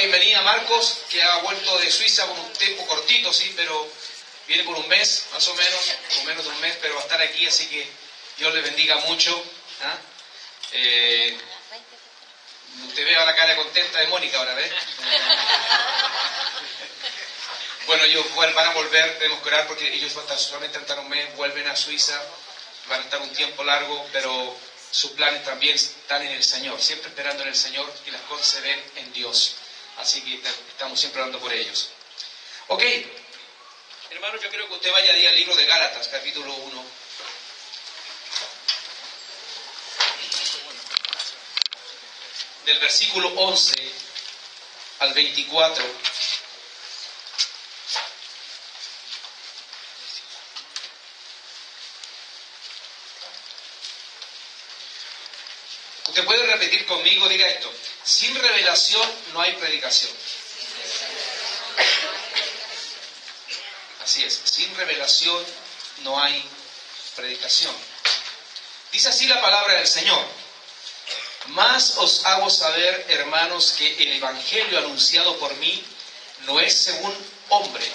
bienvenida a Marcos, que ha vuelto de Suiza por un tiempo cortito, sí, pero viene por un mes, más o menos, o menos de un mes, pero va a estar aquí, así que Dios le bendiga mucho. ¿Ah? Usted vea la cara contenta de Mónica ahora, ¿ves? Bueno, ellos van a volver, tenemos que orar porque ellos van a estar solamente estar un mes, vuelven a Suiza, van a estar un tiempo largo, pero sus planes también están en el Señor, siempre esperando en el Señor y las cosas se ven en Dios. Así que estamos siempre orando por ellos. Ok, hermanos, yo creo que usted vaya ahí al libro de Gálatas, capítulo 1. Del versículo 11 al 24. Usted puede repetir conmigo, diga esto: sin revelación no hay predicación. Así es, sin revelación no hay predicación. Dice así la palabra del Señor: mas os hago saber, hermanos, que el evangelio anunciado por mí no es según hombre,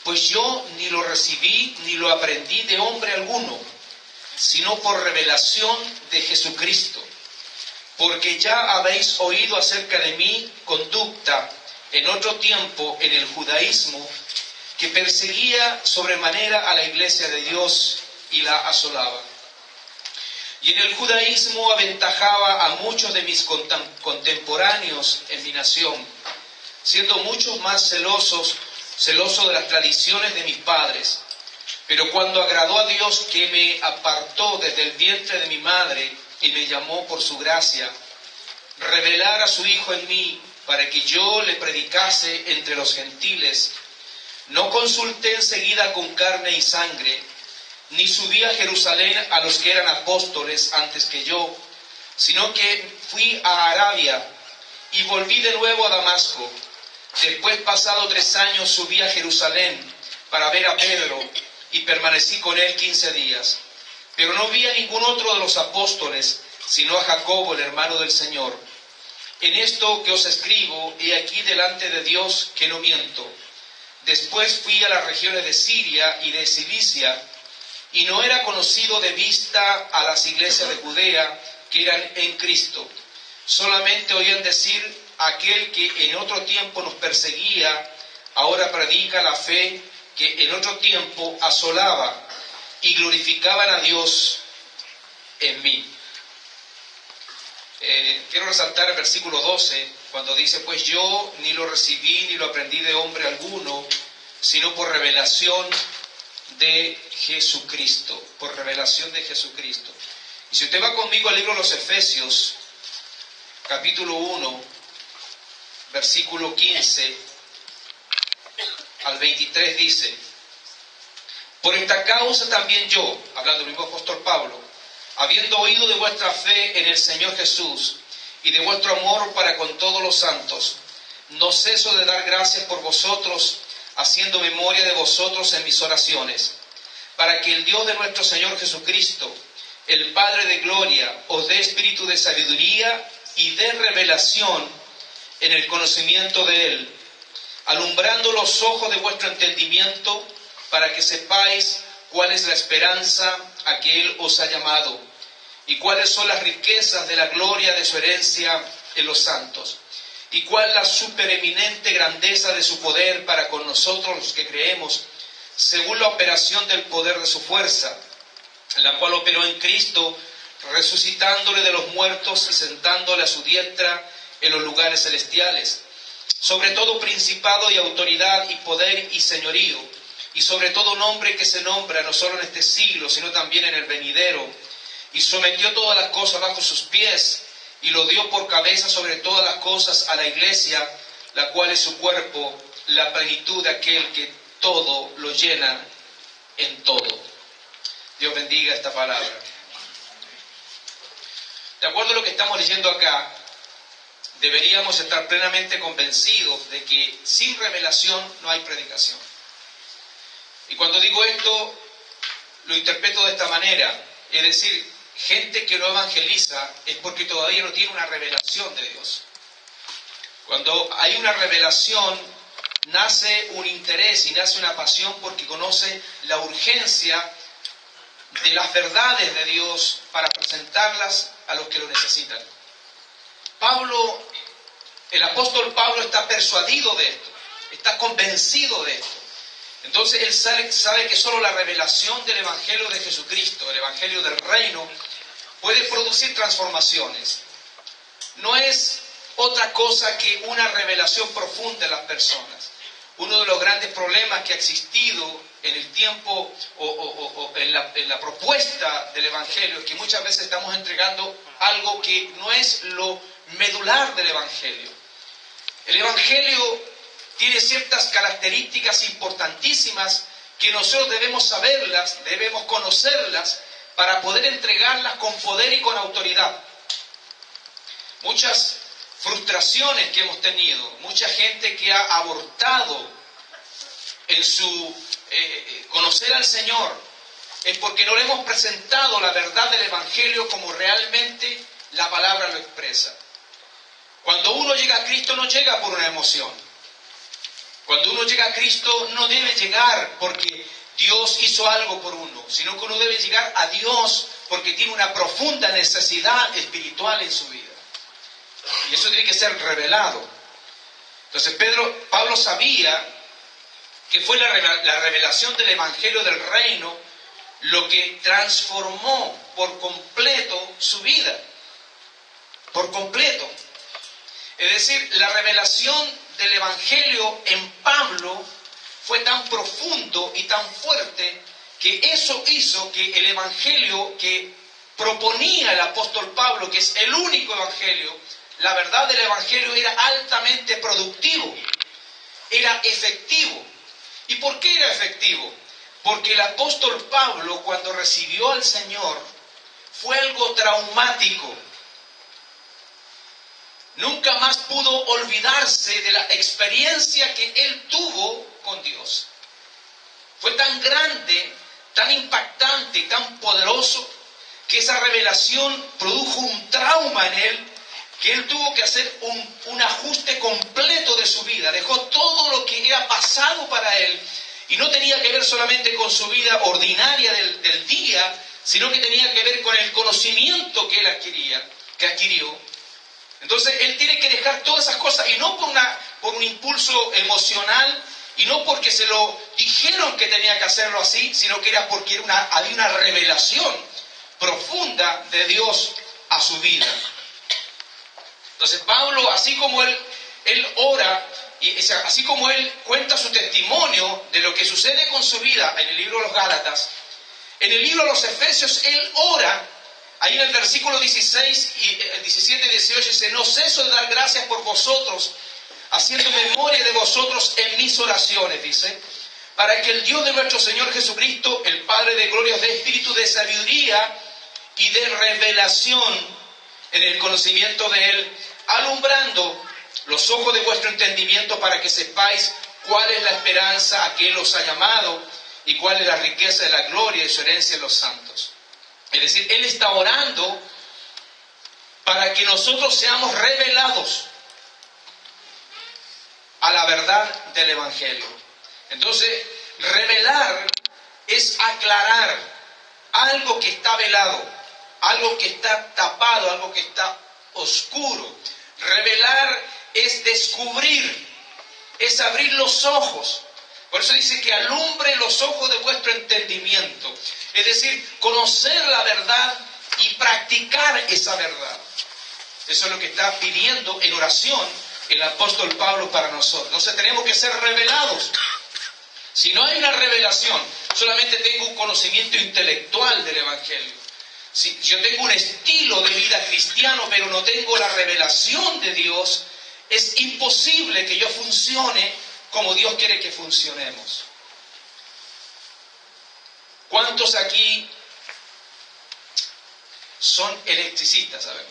pues yo ni lo recibí ni lo aprendí de hombre alguno, sino por revelación de Jesucristo. Porque ya habéis oído acerca de mi conducta en otro tiempo en el judaísmo, que perseguía sobremanera a la iglesia de Dios y la asolaba. Y en el judaísmo aventajaba a muchos de mis contemporáneos en mi nación, siendo muchos más celoso de las tradiciones de mis padres. Pero cuando agradó a Dios, que me apartó desde el vientre de mi madre y me llamó por su gracia, revelar a su Hijo en mí para que yo le predicase entre los gentiles, no consulté enseguida con carne y sangre, ni subí a Jerusalén a los que eran apóstoles antes que yo, sino que fui a Arabia y volví de nuevo a Damasco. Después, pasado 3 años, subí a Jerusalén para ver a Pedro y permanecí con él 15 días. Pero no vi a ningún otro de los apóstoles, sino a Jacobo, el hermano del Señor. En esto que os escribo, he aquí delante de Dios que no miento. Después fui a las regiones de Siria y de Cilicia, y no era conocido de vista a las iglesias de Judea que eran en Cristo. Solamente oían decir: aquel que en otro tiempo nos perseguía, ahora predica la fe que en otro tiempo asolaba, y glorificaban a Dios en mí. Quiero resaltar el versículo 12, cuando dice: pues yo ni lo recibí ni lo aprendí de hombre alguno, sino por revelación de Jesucristo. Por revelación de Jesucristo. Y si usted va conmigo al libro de los Efesios, capítulo 1, versículo 15 al 23, dice: por esta causa también yo, hablando del mismo apóstol Pablo, habiendo oído de vuestra fe en el Señor Jesús y de vuestro amor para con todos los santos, no ceso de dar gracias por vosotros, haciendo memoria de vosotros en mis oraciones, para que el Dios de nuestro Señor Jesucristo, el Padre de gloria, os dé espíritu de sabiduría y de revelación en el conocimiento de Él, alumbrando los ojos de vuestro entendimiento, para que sepáis cuál es la esperanza a que Él os ha llamado, y cuáles son las riquezas de la gloria de su herencia en los santos, y cuál la supereminente grandeza de su poder para con nosotros los que creemos, según la operación del poder de su fuerza, la cual operó en Cristo, resucitándole de los muertos y sentándole a su diestra en los lugares celestiales, sobre todo principado y autoridad y poder y señorío, y sobre todo nombre que se nombra no solo en este siglo, sino también en el venidero, y sometió todas las cosas bajo sus pies, y lo dio por cabeza sobre todas las cosas a la iglesia, la cual es su cuerpo, la plenitud de aquel que todo lo llena en todo. Dios bendiga esta palabra. De acuerdo a lo que estamos leyendo acá, deberíamos estar plenamente convencidos de que sin revelación no hay predicación. Y cuando digo esto, lo interpreto de esta manera, es decir, gente que no evangeliza es porque todavía no tiene una revelación de Dios. Cuando hay una revelación, nace un interés y nace una pasión porque conoce la urgencia de las verdades de Dios para presentarlas a los que lo necesitan. El apóstol Pablo está persuadido de esto, está convencido de esto. Entonces él sabe que solo la revelación del Evangelio de Jesucristo, el Evangelio del Reino, puede producir transformaciones. No es otra cosa que una revelación profunda en las personas. Uno de los grandes problemas que ha existido en el tiempo o en la propuesta del Evangelio es que muchas veces estamos entregando algo que no es lo medular del Evangelio. El Evangelio tiene ciertas características importantísimas que nosotros debemos saberlas, debemos conocerlas para poder entregarlas con poder y con autoridad. Muchas frustraciones que hemos tenido, mucha gente que ha abortado en su conocer al Señor, es porque no le hemos presentado la verdad del Evangelio como realmente la palabra lo expresa. Cuando uno llega a Cristo no llega por una emoción. Cuando uno llega a Cristo no debe llegar porque Dios hizo algo por uno, sino que uno debe llegar a Dios porque tiene una profunda necesidad espiritual en su vida. Y eso tiene que ser revelado. Entonces Pablo sabía que fue la revelación del Evangelio del Reino lo que transformó por completo su vida. Por completo. Es decir, la revelación del Evangelio en Pablo fue tan profundo y tan fuerte que eso hizo que el Evangelio que proponía el apóstol Pablo, que es el único Evangelio, la verdad del Evangelio era altamente productivo, era efectivo. ¿Y por qué era efectivo? Porque el apóstol Pablo, cuando recibió al Señor, fue algo traumático. Nunca más pudo olvidarse de la experiencia que él tuvo con Dios. Fue tan grande, tan impactante, tan poderoso, que esa revelación produjo un trauma en él, que él tuvo que hacer un ajuste completo de su vida. Dejó todo lo que era pasado para él, y no tenía que ver solamente con su vida ordinaria del día, sino que tenía que ver con el conocimiento que él adquirió. Entonces él tiene que dejar todas esas cosas, y no por un impulso emocional, y no porque se lo dijeron que tenía que hacerlo así, sino que era porque había una revelación profunda de Dios a su vida. Entonces Pablo, así como él ora, y así como él cuenta su testimonio de lo que sucede con su vida en el libro de los Gálatas, en el libro de los Efesios él ora. Ahí en el versículo 16 y 17 y 18 dice: no ceso de dar gracias por vosotros, haciendo memoria de vosotros en mis oraciones, dice, para que el Dios de nuestro Señor Jesucristo, el Padre de gloria, os dé espíritu de sabiduría y de revelación en el conocimiento de Él, alumbrando los ojos de vuestro entendimiento para que sepáis cuál es la esperanza a que Él os ha llamado y cuál es la riqueza de la gloria y su herencia en los santos. Es decir, Él está orando para que nosotros seamos revelados a la verdad del Evangelio. Entonces, revelar es aclarar algo que está velado, algo que está tapado, algo que está oscuro. Revelar es descubrir, es abrir los ojos. Por eso dice que alumbre los ojos de vuestro entendimiento. Es decir, conocer la verdad y practicar esa verdad. Eso es lo que está pidiendo en oración el apóstol Pablo para nosotros. Entonces tenemos que ser revelados. Si no hay una revelación, solamente tengo un conocimiento intelectual del Evangelio. Si yo tengo un estilo de vida cristiano, pero no tengo la revelación de Dios, es imposible que yo funcione como Dios quiere que funcionemos. ¿Cuántos aquí son electricistas? A ver,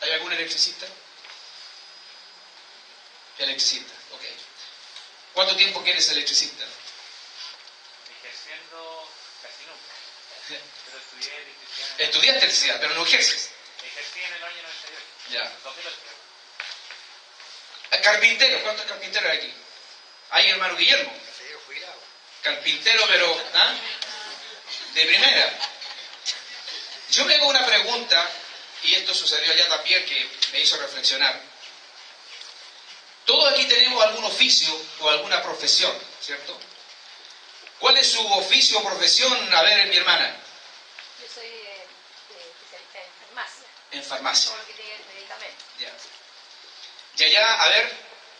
¿hay algún electricista? Electricista, ok. ¿Cuánto tiempo quieres electricista? Ejerciendo casi nunca, pero estudié electricidad. Estudiaste electricidad, pero no ejerces. Ejercí en el año 98. Ya. 2008. Carpintero, ¿cuántos carpinteros hay aquí? Hay hermano Guillermo. Carpintero, pero de primera. Yo me hago una pregunta, y esto sucedió allá también, que me hizo reflexionar. Todos aquí tenemos algún oficio o alguna profesión, ¿cierto? ¿Cuál es su oficio o profesión? A ver, mi hermana. Yo soy especialista en farmacia. En farmacia. Todo lo que tiene medicamentos. Ya. Y allá, a ver,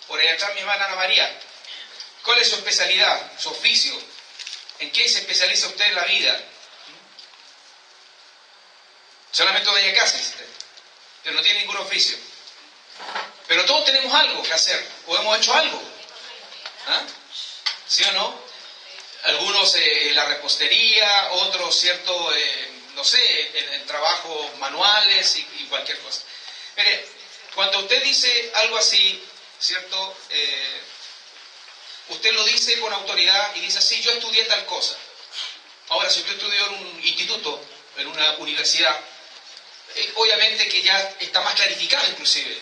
por allá atrás mi hermana Ana María. ¿Cuál es su especialidad, su oficio? ¿En qué se especializa usted en la vida? Solamente doña casa, dice usted. Pero no tiene ningún oficio. Pero todos tenemos algo que hacer. ¿O hemos hecho algo? ¿Ah? ¿Sí o no? Algunos en la repostería, otros, ¿cierto? No sé, en trabajos manuales y cualquier cosa. Mire, cuando usted dice algo así, ¿cierto? Usted lo dice con autoridad y dice, sí, yo estudié tal cosa. Ahora, si usted estudió en un instituto, en una universidad, obviamente que ya está más clarificado inclusive.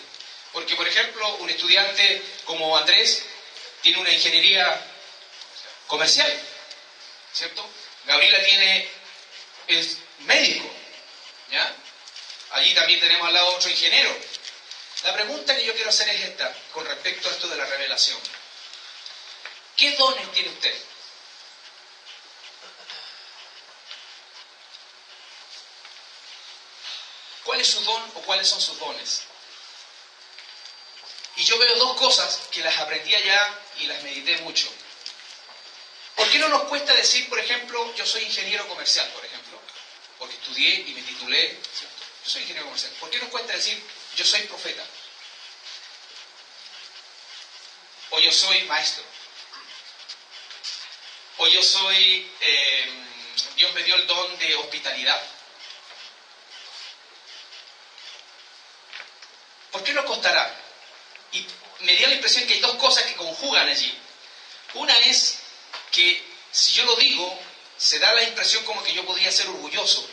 Porque, por ejemplo, un estudiante como Andrés tiene una ingeniería comercial, ¿cierto? Gabriela es médico, ¿ya? Allí también tenemos al lado otro ingeniero. La pregunta que yo quiero hacer es esta, con respecto a esto de la revelación. ¿Qué dones tiene usted? ¿Cuál es su don o cuáles son sus dones? Y yo veo dos cosas que las aprendí allá y las medité mucho. ¿Por qué no nos cuesta decir, por ejemplo, yo soy ingeniero comercial, por ejemplo? Porque estudié y me titulé, ¿cierto? Yo soy ingeniero comercial. ¿Por qué nos cuesta decir, yo soy profeta? O yo soy maestro. O yo soy, Dios me dio el don de hospitalidad. ¿Por qué nos costará? Y me dio la impresión que hay dos cosas que conjugan allí. Una es que si yo lo digo, se da la impresión como que yo podría ser orgulloso.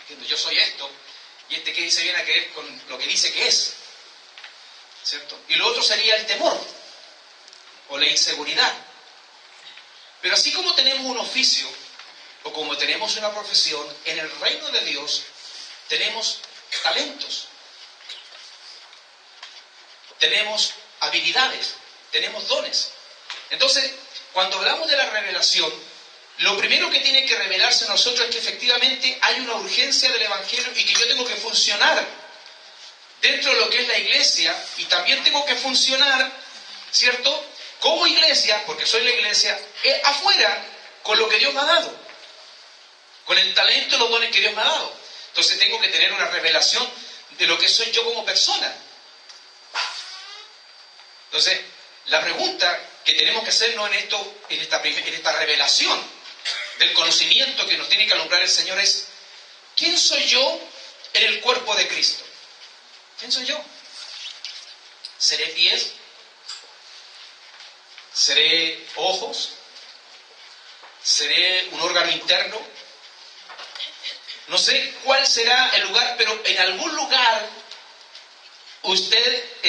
Diciendo, yo soy esto, y este que dice viene a creer con lo que dice que es. ¿Cierto? Y lo otro sería el temor, o la inseguridad. Pero así como tenemos un oficio, o como tenemos una profesión, en el reino de Dios tenemos talentos. Tenemos habilidades, tenemos dones. Entonces, cuando hablamos de la revelación, lo primero que tiene que revelarse a nosotros es que efectivamente hay una urgencia del Evangelio y que yo tengo que funcionar dentro de lo que es la iglesia y también tengo que funcionar, ¿cierto? Como iglesia, porque soy la iglesia, afuera con lo que Dios me ha dado, con el talento y los dones que Dios me ha dado. Entonces tengo que tener una revelación de lo que soy yo como persona. Entonces, la pregunta que tenemos que hacernos en esta revelación del conocimiento que nos tiene que alumbrar el Señor es, ¿quién soy yo en el cuerpo de Cristo? ¿Quién soy yo? ¿Seré pies? ¿Seré ojos? ¿Seré un órgano interno? No sé cuál será el lugar, pero en algún lugar usted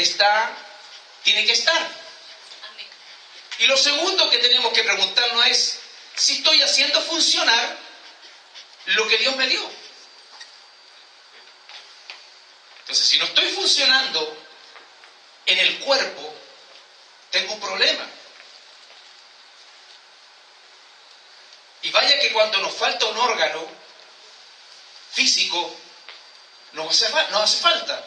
tiene que estar. Y lo segundo que tenemos que preguntarnos es si estoy haciendo funcionar lo que Dios me dio. Entonces, si no estoy funcionando en el cuerpo, tengo un problema. Y vaya que cuando nos falta un órgano físico, nos hace falta.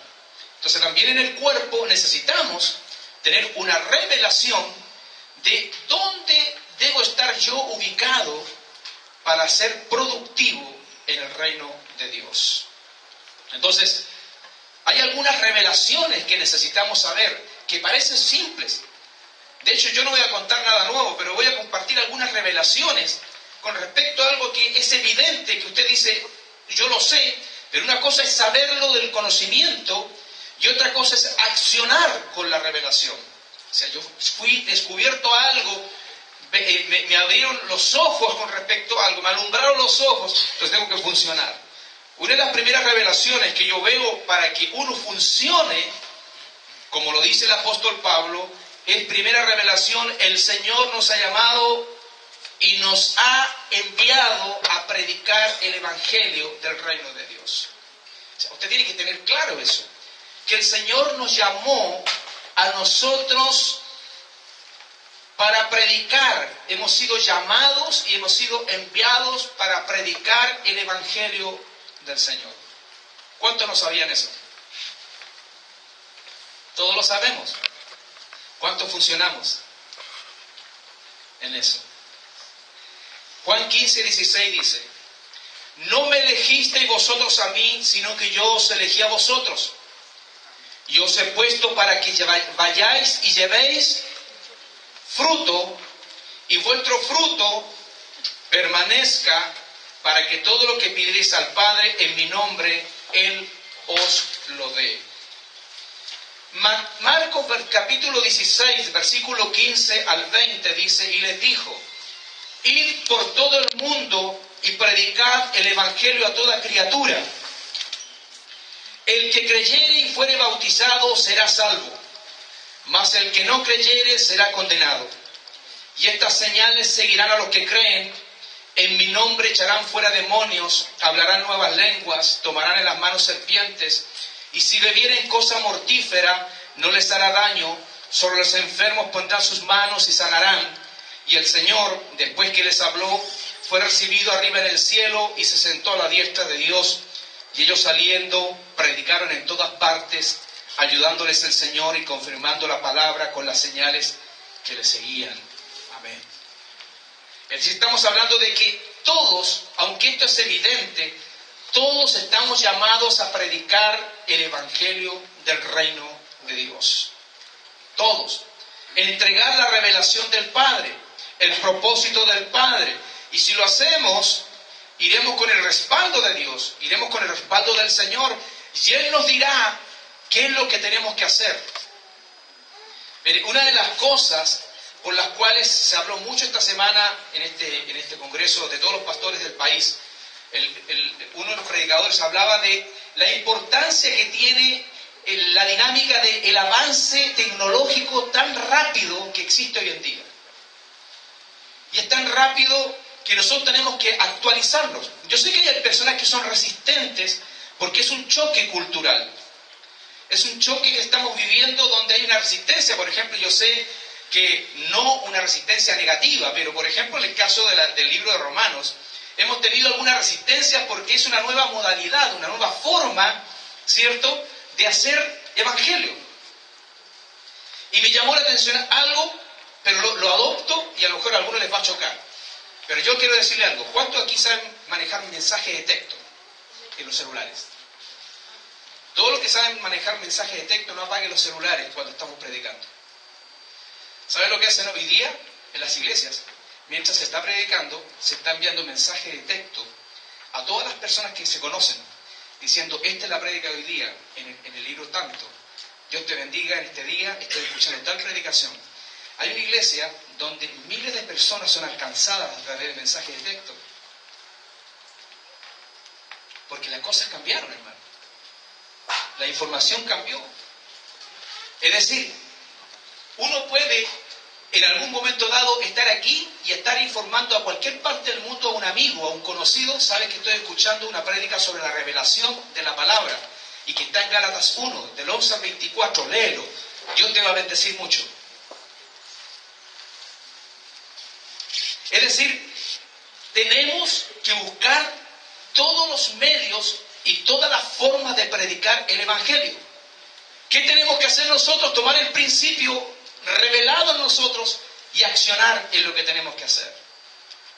Entonces también en el cuerpo necesitamos tener una revelación de dónde debo estar yo ubicado para ser productivo en el reino de Dios. Entonces, hay algunas revelaciones que necesitamos saber, que parecen simples. De hecho, yo no voy a contar nada nuevo, pero voy a compartir algunas revelaciones con respecto a algo que es evidente, que usted dice, yo lo sé, pero una cosa es saberlo del conocimiento y otra cosa es accionar con la revelación. O sea, yo fui descubierto a algo, me abrieron los ojos con respecto a algo, me alumbraron los ojos, entonces tengo que funcionar. Una de las primeras revelaciones que yo veo para que uno funcione Como lo dice el apóstol Pablo, es primera revelación, el Señor nos ha llamado y nos ha enviado a predicar el Evangelio del reino de Dios. O sea, usted tiene que tener claro eso, que el Señor nos llamó a nosotros para predicar. Hemos sido llamados y hemos sido enviados para predicar el Evangelio del Señor. ¿Cuántos no sabían eso? Todos lo sabemos. ¿Cuántos funcionamos en eso? Juan 15:16 dice: no me elegisteis vosotros a mí, sino que yo os elegí a vosotros. Y os he puesto para que vayáis y llevéis fruto, y vuestro fruto permanezca, para que todo lo que pidierais al Padre en mi nombre, Él os lo dé. Marcos capítulo 16, versículo 15 al 20 dice: y les dijo: id por todo el mundo y predicad el Evangelio a toda criatura. El que creyere y fuere bautizado será salvo, mas el que no creyere será condenado. Y estas señales seguirán a los que creen: en mi nombre echarán fuera demonios, hablarán nuevas lenguas, tomarán en las manos serpientes, y si bebieren cosa mortífera no les hará daño, sobre los enfermos pondrán sus manos y sanarán. Y el Señor, después que les habló, fue recibido arriba en el cielo y se sentó a la diestra de Dios. Y ellos saliendo predicaron en todas partes, ayudándoles el Señor y confirmando la palabra con las señales que le seguían. Amén. Es decir, estamos hablando de que todos, aunque esto es evidente, todos estamos llamados a predicar el Evangelio del reino de Dios. Todos. Entregar la revelación del Padre, el propósito del Padre. Y si lo hacemos, iremos con el respaldo de Dios, iremos con el respaldo del Señor, y Él nos dirá qué es lo que tenemos que hacer. Mire, una de las cosas por las cuales se habló mucho esta semana en este congreso de todos los pastores del país, uno de los predicadores hablaba de la importancia que tiene la dinámica del avance tecnológico tan rápido que existe hoy en día. Y es tan rápido que nosotros tenemos que actualizarlos. Yo sé que hay personas que son resistentes porque es un choque cultural. Es un choque que estamos viviendo donde hay una resistencia. Por ejemplo, yo sé que no una resistencia negativa, pero por ejemplo en el caso del libro de Romanos, hemos tenido alguna resistencia porque es una nueva modalidad, una nueva forma, ¿cierto?, de hacer evangelio. Y me llamó la atención algo, pero lo adopto y a lo mejor a algunos les va a chocar. Pero yo quiero decirle algo. ¿Cuántos aquí saben manejar un mensaje de texto en los celulares? Todos los que saben manejar mensajes de texto no apaguen los celulares cuando estamos predicando. ¿Saben lo que hacen hoy día en las iglesias? Mientras se está predicando, se está enviando mensajes de texto a todas las personas que se conocen, diciendo: esta es la prédica de hoy día, en el libro tanto. Dios te bendiga en este día, estoy escuchando tal predicación. Hay una iglesia donde miles de personas son alcanzadas a través de mensajes de texto. Porque las cosas cambiaron, hermano. La información cambió. Es decir, uno puede en algún momento dado estar aquí y estar informando a cualquier parte del mundo, a un amigo, a un conocido: sabe que estoy escuchando una prédica sobre la revelación de la palabra y que está en Gálatas 1, del 11 al 24, léelo, Dios te va a bendecir mucho. Es decir, tenemos que buscar todos los medios y todas las formas de predicar el Evangelio. ¿Qué tenemos que hacer nosotros? Tomar el principio revelado en nosotros y accionar en lo que tenemos que hacer.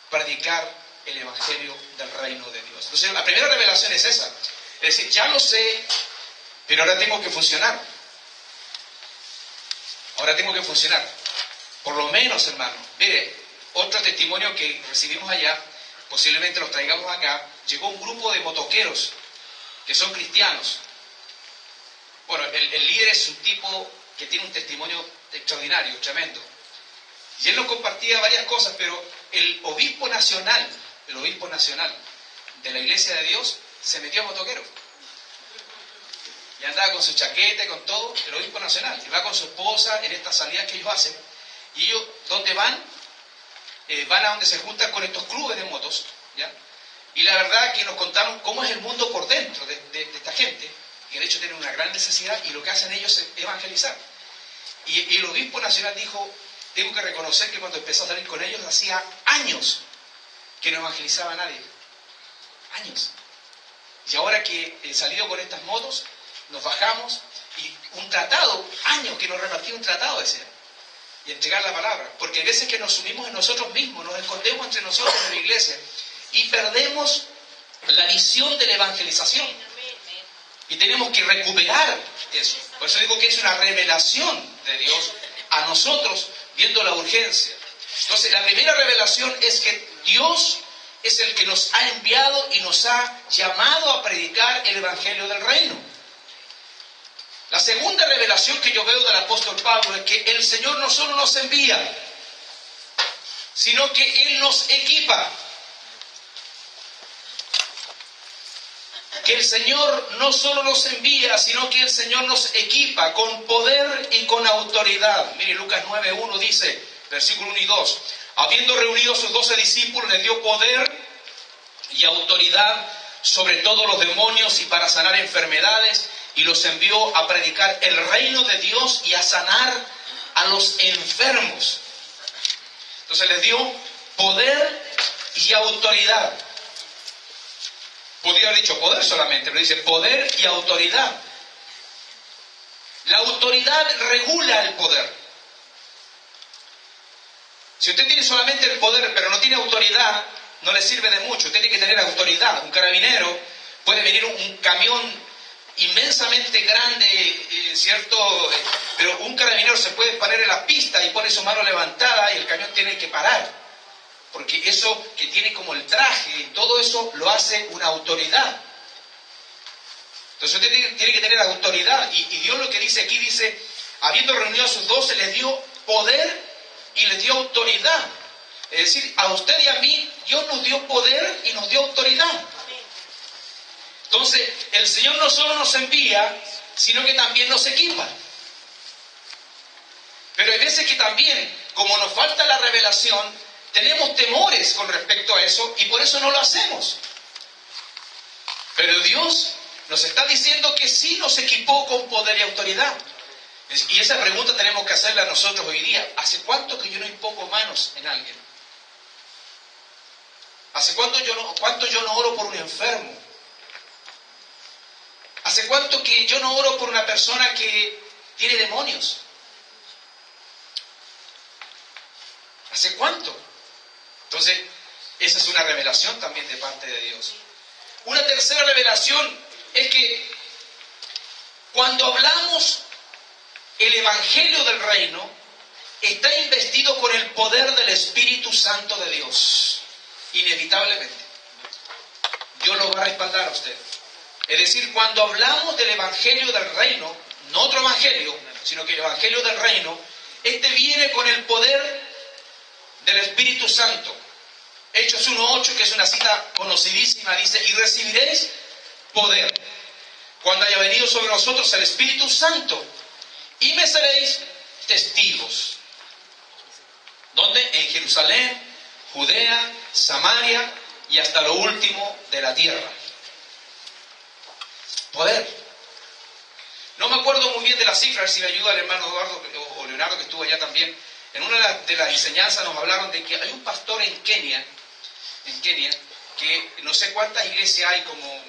Predicar el Evangelio del reino de Dios. Entonces, la primera revelación es esa. Es decir, ya lo sé, pero ahora tengo que funcionar. Ahora tengo que funcionar. Por lo menos, hermano, mire, otro testimonio que recibimos allá, posiblemente los traigamos acá. Llegó un grupo de motoqueros que son cristianos. Bueno, el líder es un tipo que tiene un testimonio extraordinario, tremendo. Y él nos compartía varias cosas, pero el obispo nacional de la Iglesia de Dios se metió a motoquero. Y andaba con su chaqueta y con todo, el obispo nacional. Y va con su esposa en estas salidas que ellos hacen. Y ellos, ¿dónde van? Van a donde se juntan con estos clubes de motos, ¿ya? Y la verdad que nos contaron cómo es el mundo por dentro de esta gente, que de hecho tienen una gran necesidad, y lo que hacen ellos es evangelizar. Y el obispo nacional dijo, tengo que reconocer que cuando empezó a salir con ellos, hacía años que no evangelizaba a nadie. Años. Y ahora que he salido con estas motos, nos bajamos, y un tratado, años que nos repartía un tratado ese año. Y entregar la palabra. Porque hay veces que nos unimos en nosotros mismos, nos escondemos entre nosotros en la iglesia y perdemos la visión de la evangelización. Y tenemos que recuperar eso. Por eso digo que es una revelación de Dios a nosotros viendo la urgencia. Entonces, la primera revelación es que Dios es el que nos ha enviado y nos ha llamado a predicar el evangelio del reino. La segunda revelación que yo veo del apóstol Pablo es que el Señor no solo nos envía, sino que Él nos equipa. Que el Señor no solo nos envía, sino que el Señor nos equipa con poder y con autoridad. Mire, Lucas 9:1 dice, versículo 1 y 2, habiendo reunido a sus 12 discípulos, les dio poder y autoridad sobre todos los demonios y para sanar enfermedades, y los envió a predicar el reino de Dios y a sanar a los enfermos. Entonces les dio poder y autoridad. Podría haber dicho poder solamente, pero dice poder y autoridad. La autoridad regula el poder. Si usted tiene solamente el poder, pero no tiene autoridad, no le sirve de mucho. Usted tiene que tener autoridad. Un carabinero, puede venir un camión inmensamente grande, ¿cierto? Pero un carabinero se puede parar en la pista y pone su mano levantada y el camión tiene que parar. Porque eso que tiene como el traje, todo eso lo hace una autoridad. Entonces usted tiene que tener autoridad. Y Dios lo que dice aquí, dice, habiendo reunido a sus 12, les dio poder y les dio autoridad. Es decir, a usted y a mí, Dios nos dio poder y nos dio autoridad. Entonces, el Señor no solo nos envía, sino que también nos equipa. Pero hay veces que también, como nos falta la revelación, tenemos temores con respecto a eso y por eso no lo hacemos. Pero Dios nos está diciendo que sí nos equipó con poder y autoridad. Y esa pregunta tenemos que hacerla a nosotros hoy día. ¿Hace cuánto que yo no impongo manos en alguien? ¿Hace cuánto yo no oro por un enfermo? ¿Hace cuánto que yo no oro por una persona que tiene demonios? ¿Hace cuánto? Entonces, esa es una revelación también de parte de Dios. Una tercera revelación es que cuando hablamos el Evangelio del Reino, está investido con el poder del Espíritu Santo de Dios. Inevitablemente. Dios lo va a respaldar a usted. Es decir, cuando hablamos del Evangelio del Reino, no otro Evangelio, sino que el Evangelio del Reino, este viene con el poder del Espíritu Santo. Hechos 1:8, que es una cita conocidísima, dice, y recibiréis poder cuando haya venido sobre nosotros el Espíritu Santo, y me seréis testigos. ¿Dónde? En Jerusalén, Judea, Samaria y hasta lo último de la tierra. Poder. No me acuerdo muy bien de las cifras, si me ayuda el hermano Eduardo o Leonardo, que estuvo allá también. En una de las enseñanzas nos hablaron de que hay un pastor en Kenia, que no sé cuántas iglesias hay, como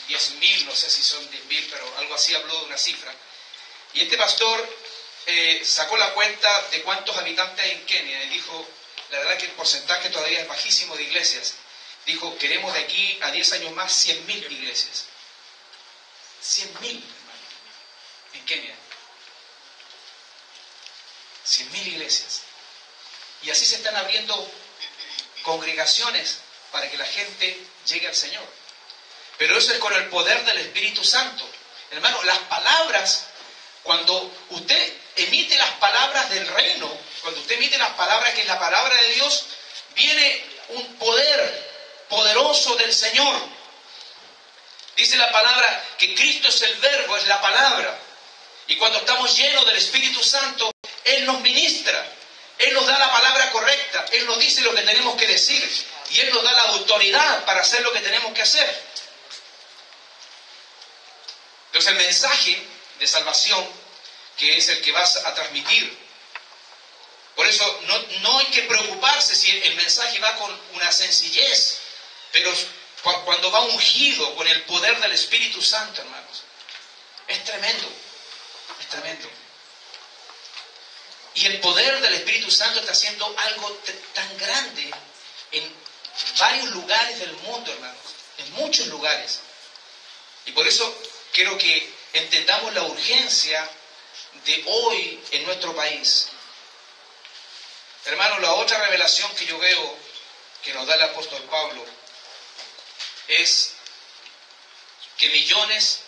10.000, no sé si son 10.000, pero algo así habló de una cifra. Y este pastor sacó la cuenta de cuántos habitantes hay en Kenia y dijo, la verdad que el porcentaje todavía es bajísimo de iglesias. Dijo, queremos de aquí a 10 años más 100.000 iglesias. 100.000 en Kenia. 100.000 iglesias. Y así se están abriendo congregaciones para que la gente llegue al Señor. Pero eso es con el poder del Espíritu Santo. Hermano, las palabras, cuando usted emite las palabras del reino, cuando usted emite las palabras que es la palabra de Dios, viene un poder poderoso del Señor. Dice la palabra que Cristo es el verbo, es la palabra. Y cuando estamos llenos del Espíritu Santo, Él nos ministra. Él nos da la palabra correcta. Él nos dice lo que tenemos que decir. Y Él nos da la autoridad para hacer lo que tenemos que hacer. Entonces el mensaje de salvación, que es el que vas a transmitir. Por eso no hay que preocuparse si el mensaje va con una sencillez. Pero cuando va ungido con el poder del Espíritu Santo, hermanos, es tremendo. Es tremendo. Y el poder del Espíritu Santo está haciendo algo tan grande en varios lugares del mundo, hermanos. En muchos lugares. Y por eso quiero que entendamos la urgencia de hoy en nuestro país. Hermanos, la otra revelación que yo veo que nos da el apóstol Pablo es que millones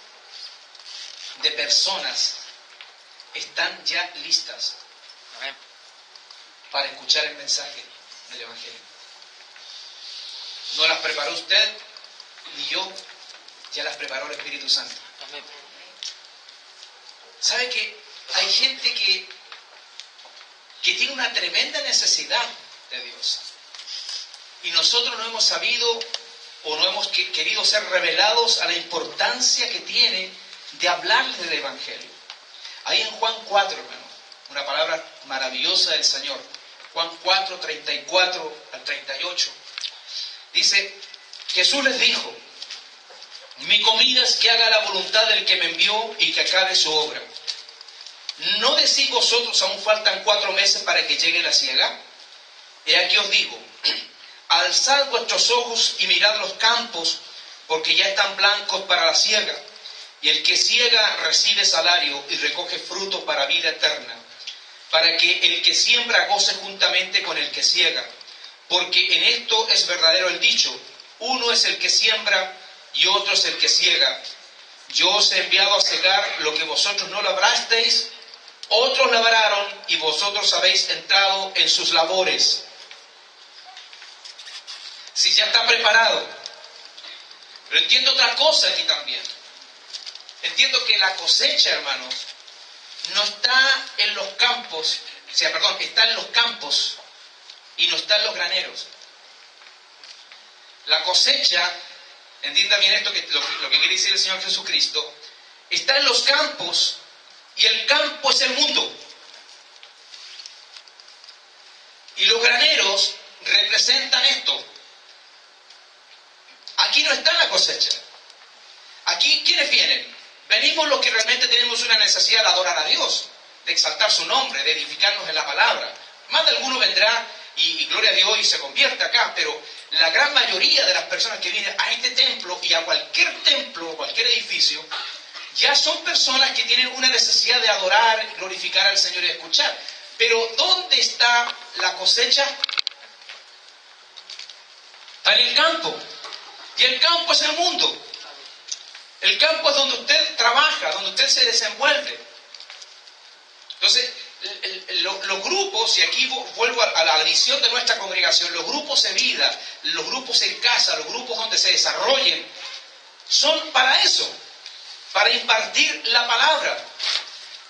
de personas están ya listas para escuchar el mensaje del Evangelio. No las preparó usted ni yo, ya las preparó el Espíritu Santo. ¿Sabe que hay gente que tiene una tremenda necesidad de Dios? Y nosotros no hemos sabido o no hemos querido ser revelados a la importancia que tiene de hablarles del Evangelio. Ahí en Juan 4, hermano, una palabra maravillosa del Señor. Juan 4, 34 al 38. Dice, Jesús les dijo, mi comida es que haga la voluntad del que me envió y que acabe su obra. ¿No decís vosotros aún faltan 4 meses para que llegue la siega? He aquí os digo, alzad vuestros ojos y mirad los campos, porque ya están blancos para la siega. Y el que siega recibe salario y recoge fruto para vida eterna, para que el que siembra goce juntamente con el que siega. Porque en esto es verdadero el dicho, uno es el que siembra y otro es el que siega. Yo os he enviado a segar lo que vosotros no labrasteis, otros labraron y vosotros habéis entrado en sus labores. Si ya está preparado. Pero entiendo otra cosa aquí también. Entiendo que la cosecha, hermanos, no está en los campos, está en los campos y no está en los graneros. La cosecha, entienda bien esto, lo que quiere decir el Señor Jesucristo, está en los campos y el campo es el mundo. Y los graneros representan esto. Aquí no está la cosecha. Aquí, ¿quiénes vienen? Venimos los que realmente tenemos una necesidad de adorar a Dios, de exaltar su nombre, de edificarnos en la palabra. Más de alguno vendrá y gloria a Dios y se convierte acá, pero la gran mayoría de las personas que vienen a este templo y a cualquier templo o cualquier edificio, ya son personas que tienen una necesidad de adorar, glorificar al Señor y escuchar. Pero ¿dónde está la cosecha? Está en el campo. Y el campo es el mundo. El campo es donde usted trabaja, donde usted se desenvuelve. Entonces, los grupos, y aquí vuelvo a la visión de nuestra congregación, los grupos de vida, los grupos en casa, los grupos donde se desarrollen, son para eso, para impartir la palabra.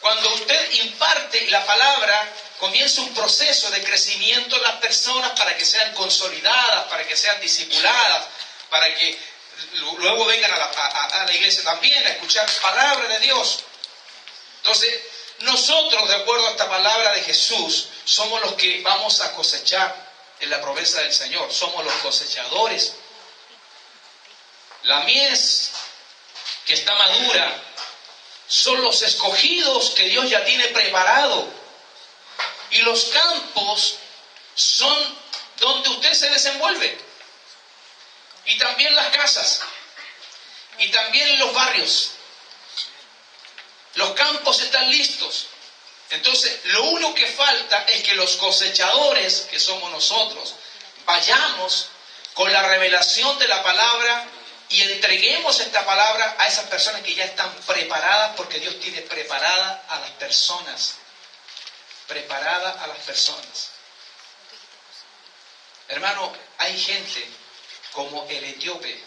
Cuando usted imparte la palabra, comienza un proceso de crecimiento en las personas para que sean consolidadas, para que sean discipuladas, para que luego vengan a la iglesia también a escuchar palabra de Dios. Entonces, nosotros, de acuerdo a esta palabra de Jesús, somos los que vamos a cosechar en la promesa del Señor. Somos los cosechadores. La mies que está madura son los escogidos que Dios ya tiene preparado. Y los campos son donde usted se desenvuelve. Y también las casas. Y también los barrios. Los campos están listos. Entonces, lo único que falta es que los cosechadores, que somos nosotros, vayamos con la revelación de la palabra y entreguemos esta palabra a esas personas que ya están preparadas, porque Dios tiene preparada a las personas. Preparada a las personas. Hermano, hay gente como el etíope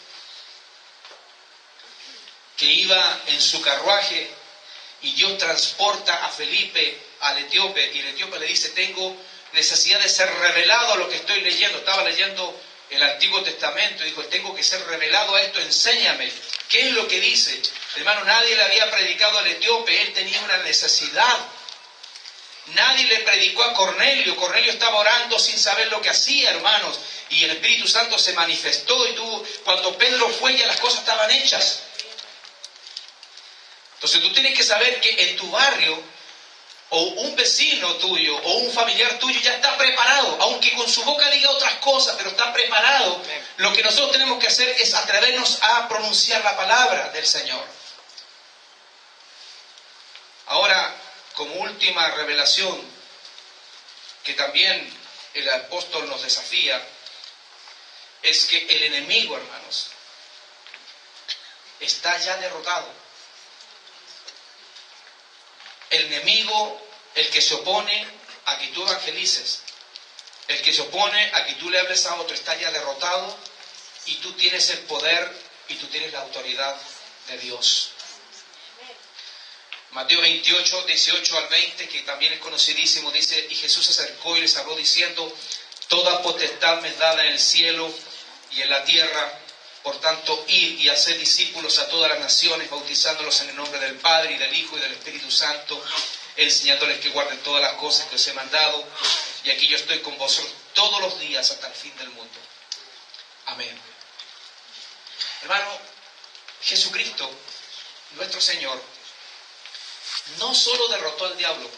que iba en su carruaje y Dios transporta a Felipe al etíope y el etíope le dice: tengo necesidad de ser revelado a lo que estoy leyendo. Estaba leyendo el Antiguo Testamento y dijo: tengo que ser revelado a esto, enséñame. ¿Qué es lo que dice? Hermano, nadie le había predicado al etíope, él tenía una necesidad. Nadie le predicó a Cornelio. Cornelio estaba orando sin saber lo que hacía, hermanos. Y el Espíritu Santo se manifestó y cuando Pedro fue ya las cosas estaban hechas. Entonces tú tienes que saber que en tu barrio, o un vecino tuyo, o un familiar tuyo ya está preparado, aunque con su boca diga otras cosas, pero está preparado. Lo que nosotros tenemos que hacer es atrevernos a pronunciar la palabra del Señor. Ahora, como última revelación, que también el apóstol nos desafía, es que el enemigo, hermanos, está ya derrotado. El enemigo, el que se opone a que tú evangelices, el que se opone a que tú le hables a otro, está ya derrotado y tú tienes el poder y tú tienes la autoridad de Dios. Mateo 28, 18 al 20, que también es conocidísimo, dice: y Jesús se acercó y les habló diciendo: toda potestad me es dada en el cielo y en la tierra. Por tanto, id y haced discípulos a todas las naciones, bautizándolos en el nombre del Padre y del Hijo y del Espíritu Santo, enseñándoles que guarden todas las cosas que os he mandado. Y aquí yo estoy con vosotros todos los días hasta el fin del mundo. Amén. Hermano, Jesucristo, nuestro Señor, no solo derrotó al diablo,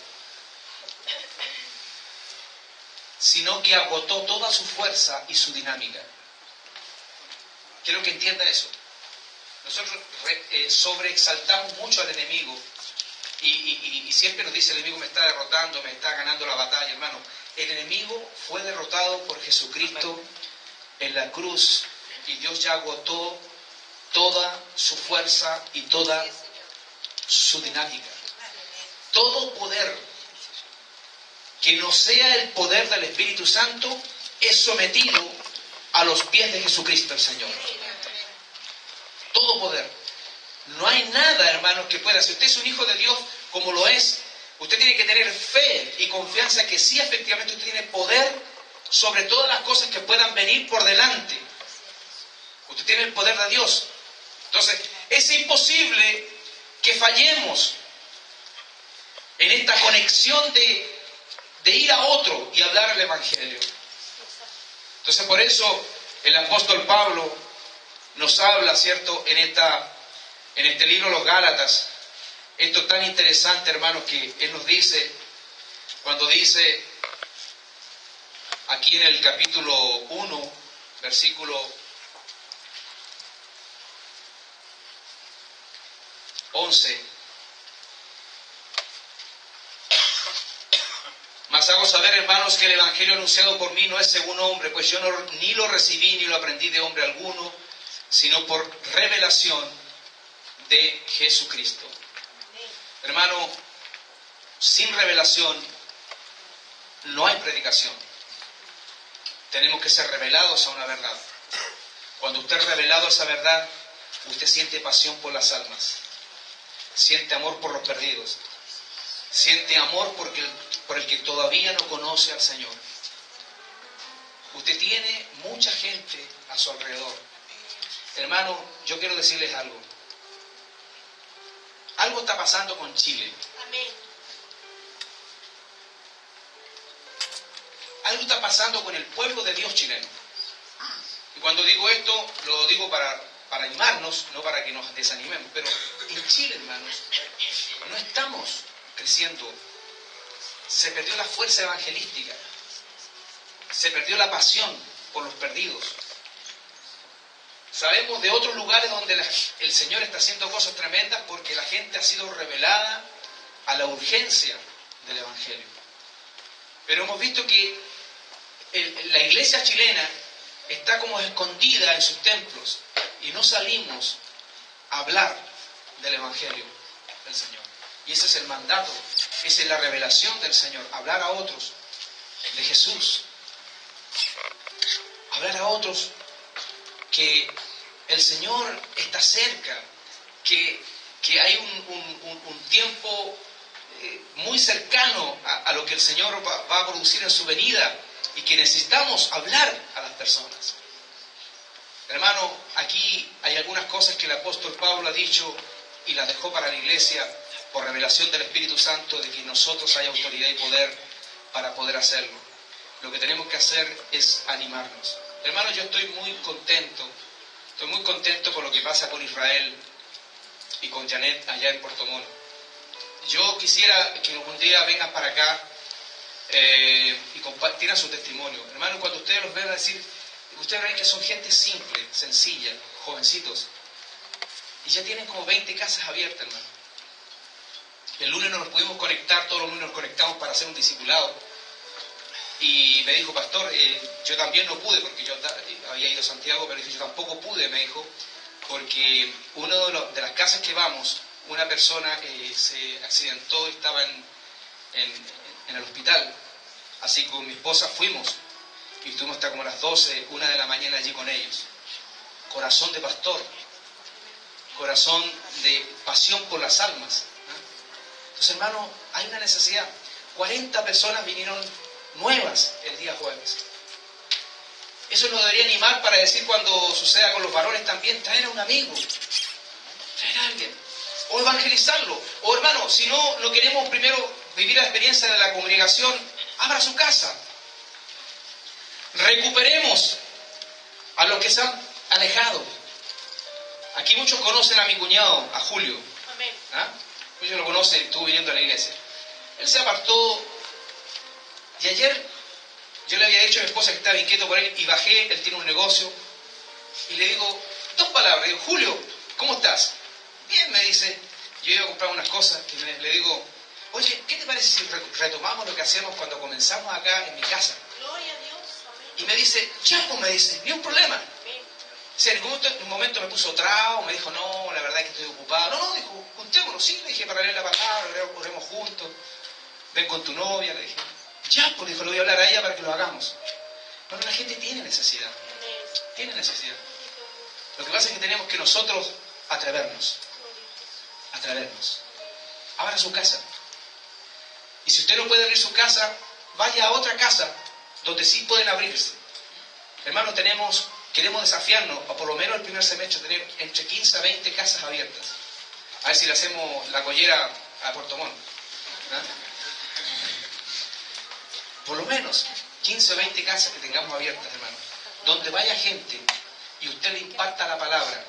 sino que agotó toda su fuerza y su dinámica. Quiero que entiendan eso. Nosotros sobreexaltamos mucho al enemigo y siempre nos dice: el enemigo me está derrotando, me está ganando la batalla. Hermano, el enemigo fue derrotado por Jesucristo en la cruz y Dios ya agotó toda su fuerza y toda su dinámica. Todo poder que no sea el poder del Espíritu Santo es sometido a los pies de Jesucristo el Señor. Todo poder. No hay nada, hermanos, que pueda. Si usted es un hijo de Dios, como lo es, usted tiene que tener fe y confianza que sí, efectivamente, usted tiene poder sobre todas las cosas que puedan venir por delante. Usted tiene el poder de Dios. Entonces, es imposible que fallemos en esta conexión de ir a otro y hablar el Evangelio. Entonces, por eso el apóstol Pablo nos habla, ¿cierto?, en este libro, los Gálatas. Esto es tan interesante, hermanos, que él nos dice, cuando dice aquí en el capítulo 1, versículo 11: mas hago saber, hermanos, que el evangelio anunciado por mí no es según hombre, pues yo ni lo recibí ni lo aprendí de hombre alguno, sino por revelación de Jesucristo. Hermano, sin revelación no hay predicación. Tenemos que ser revelados a una verdad. Cuando usted es revelado a esa verdad, usted siente pasión por las almas, siente amor por los perdidos, siente amor por el que todavía no conoce al Señor. Usted tiene mucha gente a su alrededor. Hermano, yo quiero decirles algo. Algo está pasando con Chile. Amén. Algo está pasando con el pueblo de Dios chileno. Y cuando digo esto, lo digo para animarnos, no para que nos desanimemos. Pero en Chile, hermanos, no estamos creciendo. Se perdió la fuerza evangelística. Se perdió la pasión por los perdidos. Sabemos de otros lugares donde el Señor está haciendo cosas tremendas porque la gente ha sido revelada a la urgencia del Evangelio. Pero hemos visto que la iglesia chilena está como escondida en sus templos y no salimos a hablar del Evangelio del Señor. Y ese es el mandato, esa es la revelación del Señor, hablar a otros de Jesús. Hablar a otros que el Señor está cerca, que hay un tiempo muy cercano a lo que el Señor va a producir en su venida y que necesitamos hablar a las personas. Hermano, aquí hay algunas cosas que el apóstol Pablo ha dicho y las dejó para la iglesia por revelación del Espíritu Santo, de que en nosotros hay autoridad y poder para poder hacerlo. Lo que tenemos que hacer es animarnos. Hermano, yo estoy muy contento con lo que pasa con Israel y con Janet allá en Puerto Montt. Yo quisiera que algún día vengan para acá y compartieran su testimonio. Hermano, cuando ustedes los vean, decir, ustedes ven que son gente simple, sencilla, jovencitos, y ya tienen como 20 casas abiertas, hermano. El lunes no nos pudimos conectar, todos los lunes nos conectamos para hacer un discipulado. Y me dijo, pastor, yo también no pude, porque yo había ido a Santiago, pero yo tampoco pude, me dijo, porque una de las casas que vamos, una persona se accidentó y estaba en el hospital. Así que con mi esposa fuimos y estuvimos hasta como las 12, 1 de la mañana allí con ellos. Corazón de pastor, corazón de pasión por las almas. Entonces, hermano, hay una necesidad. 40 personas vinieron nuevas el día jueves. Eso nos debería animar para decir, cuando suceda con los varones también, traer a un amigo, traer a alguien, o evangelizarlo. O hermano, si no queremos primero vivir la experiencia de la congregación, abra su casa. Recuperemos a los que se han alejado. Aquí muchos conocen a mi cuñado, a Julio. Amén. ¿Ah? Muchos lo conocen, estuvo viniendo a la iglesia. Él se apartó y ayer yo le había dicho a mi esposa que estaba inquieto por él y bajé, él tiene un negocio, y le digo 2 palabras, le digo, Julio, ¿cómo estás? Bien, me dice. Yo iba a comprar unas cosas y le digo, oye, ¿qué te parece si retomamos lo que hacíamos cuando comenzamos acá en mi casa? Gloria a Dios. Amén. Y me dice, ya, pues, me dice, ni un problema. Amén. O sea, en un momento me puso trao, me dijo, no, la verdad es que estoy ocupado. No, dijo, juntémonos, sí, le dije, para leer la palabra, oremos juntos, ven con tu novia, le dije. Ya, pues, dijo, le voy a hablar a ella para que lo hagamos. Bueno, la gente tiene necesidad, tiene necesidad. Lo que pasa es que tenemos que nosotros atrevernos. Abra su casa. Y si usted no puede abrir su casa, vaya a otra casa donde sí pueden abrirse. Hermanos, queremos desafiarnos, o por lo menos el primer semestre, tener entre 15 a 20 casas abiertas. A ver si le hacemos la collera a Puerto Montt. ¿Ah? Por lo menos 15 o 20 casas que tengamos abiertas, hermano, donde vaya gente y usted le imparta la palabra,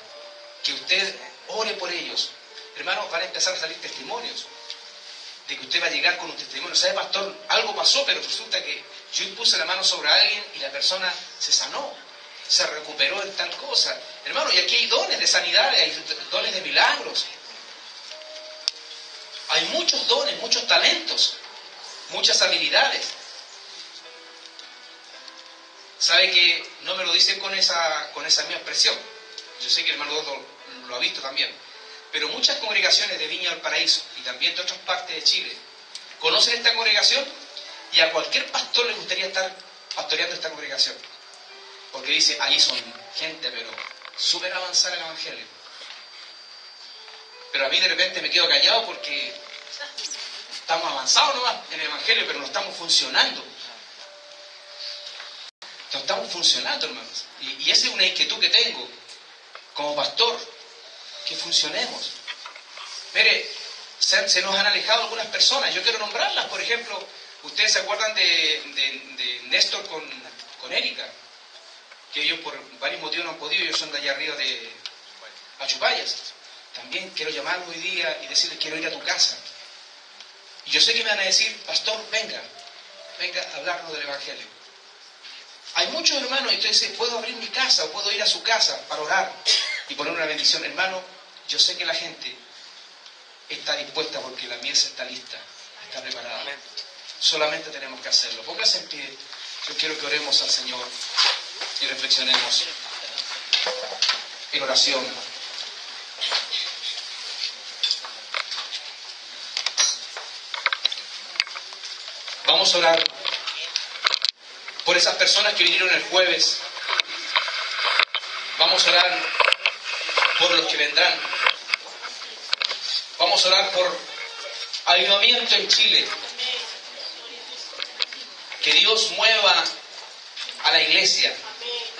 que usted ore por ellos. Hermano, van a empezar a salir testimonios de que usted va a llegar con un testimonio. ¿Sabe, pastor? Algo pasó, pero resulta que yo impuse la mano sobre alguien y la persona se sanó, se recuperó en tal cosa. Hermano, y aquí hay dones de sanidad, hay dones de milagros. Hay muchos dones, muchos talentos, muchas habilidades. ¿Sabe que no me lo dicen con esa misma expresión? Yo sé que el hermano Dodo lo ha visto también. Pero muchas congregaciones de Viña del Paraíso y también de otras partes de Chile conocen esta congregación y a cualquier pastor le gustaría estar pastoreando esta congregación. Porque dice, ahí son gente, pero súper avanzada en el Evangelio. Pero a mí de repente me quedo callado porque estamos avanzados nomás en el Evangelio, pero no estamos funcionando. No estamos funcionando, hermanos. Y esa es una inquietud que tengo como pastor, que funcionemos. Mire, se nos han alejado algunas personas. Yo quiero nombrarlas. Por ejemplo, ustedes se acuerdan de Néstor con Erika, que ellos por varios motivos no han podido. Ellos son de allá arriba de Achupayas. También quiero llamarlos hoy día y decirles, quiero ir a tu casa. Y yo sé que me van a decir, pastor, venga a hablarnos del Evangelio. Hay muchos hermanos, y usted dice, puedo abrir mi casa o puedo ir a su casa para orar y poner una bendición. Hermano, yo sé que la gente está dispuesta porque la mies está lista, está preparada. Solamente tenemos que hacerlo. Póngase en pie. Yo quiero que oremos al Señor y reflexionemos en oración. Vamos a orar por esas personas que vinieron el jueves. Vamos a orar por los que vendrán. Vamos a orar por avivamiento en Chile. Que Dios mueva a la iglesia,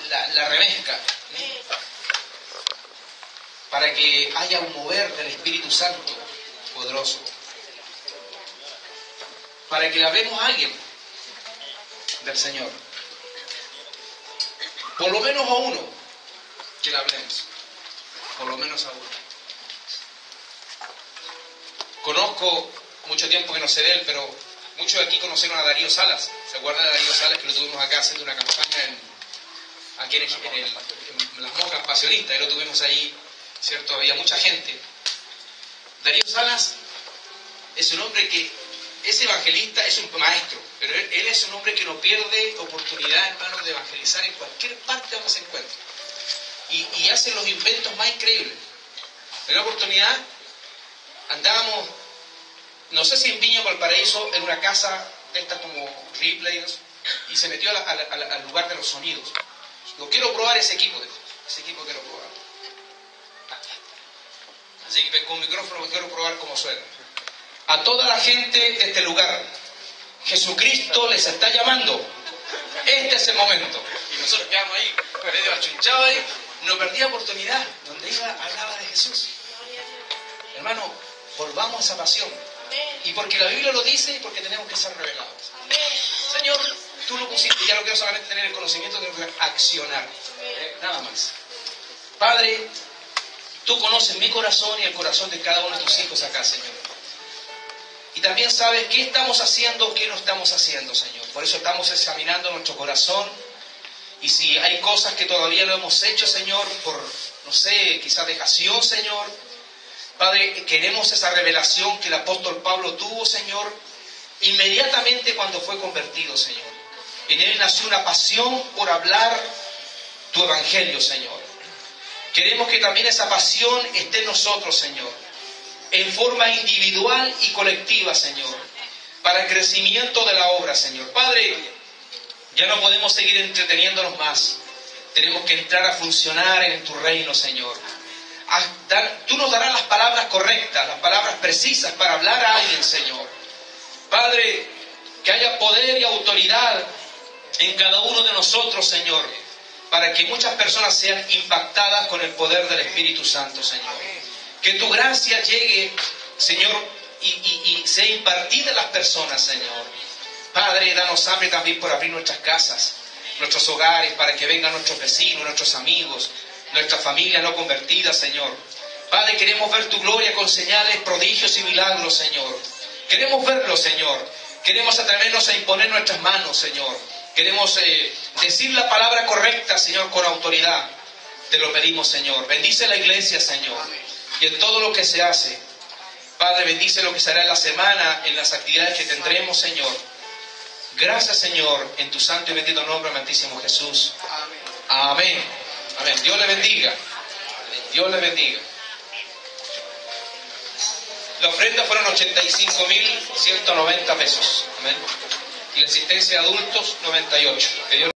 la remezca, para que haya un mover del Espíritu Santo poderoso. Para que le hablemos a alguien del Señor. Por lo menos a uno que le hablemos. Por lo menos a uno. Conozco, mucho tiempo que no sé de él, pero muchos de aquí conocieron a Darío Salas. ¿Se acuerdan de Darío Salas, que lo tuvimos acá haciendo una campaña aquí en las monjas pasionistas? Y lo tuvimos ahí, ¿cierto? Había mucha gente. Darío Salas es un hombre que es evangelista, es un maestro, pero él es un hombre que no pierde oportunidad, hermanos, de evangelizar en cualquier parte donde se encuentre. Y hace los inventos más increíbles. En una oportunidad andábamos, no sé si en Viña o Valparaíso, en una casa de estas como Ripley, y se metió al lugar de los sonidos. Yo quiero probar ese equipo, dijo. Ese equipo quiero probar. Así que con un micrófono quiero probar cómo suena. A toda la gente de este lugar, Jesucristo les está llamando. Este es el momento. Y nosotros quedamos ahí, medio achunchados ahí. No perdía oportunidad. Donde iba, hablaba de Jesús. Hermano, volvamos a esa pasión. Y porque la Biblia lo dice y porque tenemos que ser revelados. Señor, tú lo pusiste. Ya no quiero solamente tener el conocimiento, de accionar. Nada más. Padre, tú conoces mi corazón y el corazón de cada uno de tus hijos acá, Señor. Y también sabes qué estamos haciendo, qué no estamos haciendo, Señor. Por eso estamos examinando nuestro corazón. Y si hay cosas que todavía no hemos hecho, Señor, por, no sé, quizás dejación, Señor. Padre, queremos esa revelación que el apóstol Pablo tuvo, Señor, inmediatamente cuando fue convertido, Señor. En él nació una pasión por hablar tu evangelio, Señor. Queremos que también esa pasión esté en nosotros, Señor, en forma individual y colectiva, Señor, para el crecimiento de la obra, Señor. Padre, ya no podemos seguir entreteniéndonos más. Tenemos que entrar a funcionar en tu reino, Señor. Tú nos darás las palabras correctas, las palabras precisas para hablar a alguien, Señor. Padre, que haya poder y autoridad en cada uno de nosotros, Señor, para que muchas personas sean impactadas con el poder del Espíritu Santo, Señor. Que tu gracia llegue, Señor, y sea impartida a las personas, Señor. Padre, danos hambre también por abrir nuestras casas, nuestros hogares, para que vengan nuestros vecinos, nuestros amigos, nuestra familia no convertida, Señor. Padre, queremos ver tu gloria con señales, prodigios y milagros, Señor. Queremos verlo, Señor. Queremos atrevernos a imponer nuestras manos, Señor. Queremos decir la palabra correcta, Señor, con autoridad. Te lo pedimos, Señor. Bendice la iglesia, Señor. Y en todo lo que se hace. Padre, bendice lo que será en la semana, en las actividades que tendremos, Señor. Gracias, Señor, en tu santo y bendito nombre, amantísimo Jesús. Amén. Amén. Dios le bendiga. Dios le bendiga. La ofrenda fueron 85.190 pesos. Amén. Y la asistencia de adultos, 98. Que Dios